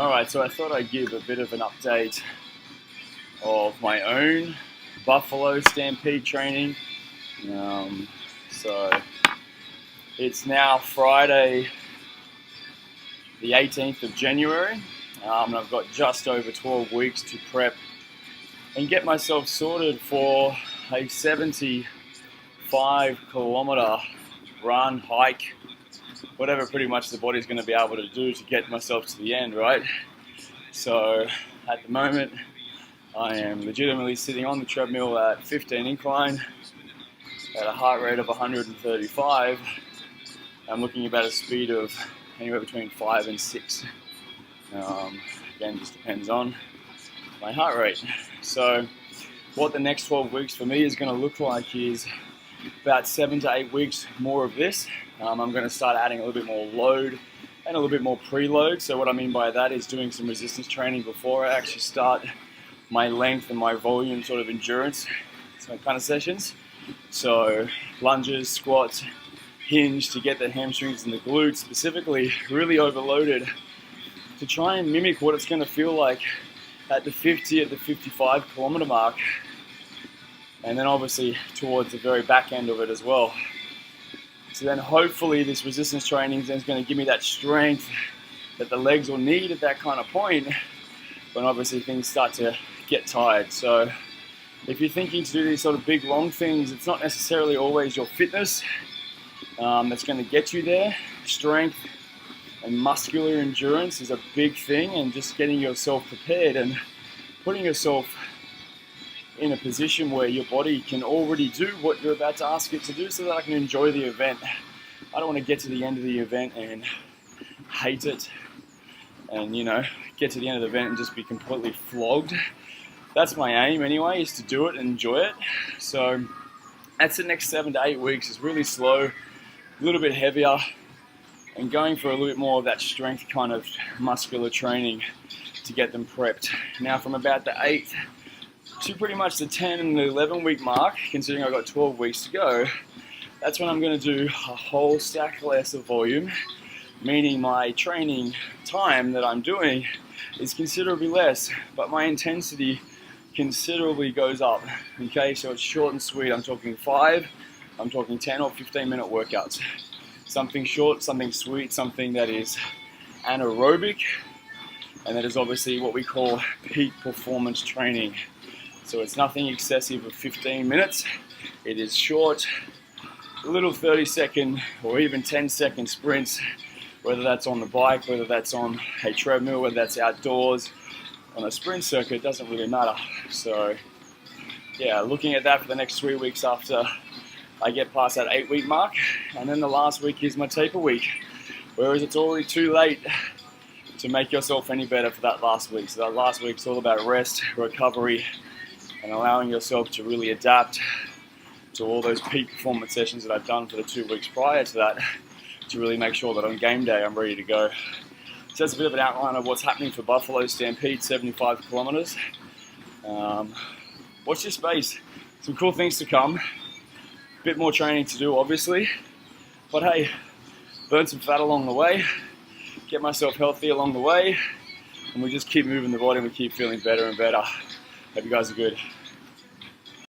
Alright, so I thought I'd give a bit of an update of my own Buffalo Stampede training. So it's now Friday the 18th of January, and I've got just over 12 weeks to prep and get myself sorted for a 75 kilometer run, hike, whatever pretty much the body's going to be able to do to get myself to the end, right? So at the moment I am legitimately sitting on the treadmill at 15 incline at a heart rate of 135. I'm looking about a speed of anywhere between 5 and 6. Again, just depends on my heart rate. So what the next 12 weeks for me is going to look like is about 7 to 8 weeks more of this. I'm going to start adding a little bit more load and a little bit more preload. So what I mean by that is doing some resistance training before I actually start my length and my volume sort of endurance kind of sessions. So lunges, squats, hinge to get the hamstrings and the glutes specifically really overloaded to try and mimic what it's going to feel like at the 50, at the 55 kilometer mark, and then obviously towards the very back end of it as well. So then hopefully this resistance training is going to give me that strength that the legs will need at that kind of point when obviously things start to get tired. So if you're thinking to do these sort of big long things, it's not necessarily always your fitness that's going to get you there. Strength and muscular endurance is a big thing, and just getting yourself prepared and putting yourself in a position where your body can already do what you're about to ask it to do so that I can enjoy the event. I don't want to get to the end of the event and hate it and, get to the end of the event and just be completely flogged. That's my aim anyway, is to do it and enjoy it. So that's the next 7 to 8 weeks. Is really slow, a little bit heavier, and going for a little bit more of that strength kind of muscular training to get them prepped. Now from about the 8th to pretty much the 10 and the 11 week mark, considering I've got 12 weeks to go, that's when I'm going to do a whole stack less of volume, meaning my training time that I'm doing is considerably less, but my intensity considerably goes up. Okay, so it's short and sweet. I'm talking 5, I'm talking 10 or 15 minute workouts. Something short, something sweet, something that is anaerobic, and that is obviously what we call peak performance training. So it's nothing excessive of 15 minutes. It is short, little 30-second or even 10-second sprints, whether that's on the bike, whether that's on a treadmill, whether that's outdoors on a sprint circuit, it doesn't really matter. So yeah, looking at that for the next 3 weeks after I get past that 8 week mark, and then the last week is my taper week, whereas it's already too late to make yourself any better for that last week. So that last week's all about rest, recovery, and allowing yourself to really adapt to all those peak performance sessions that I've done for the 2 weeks prior to that, to really make sure that on game day I'm ready to go. So that's a bit of an outline of what's happening for Buffalo Stampede 75 kilometers. Watch this space. Some cool things to come. A bit more training to do, obviously. But hey, burn some fat along the way, get myself healthy along the way, and we just keep moving the body and we keep feeling better and better. Hope you guys are good.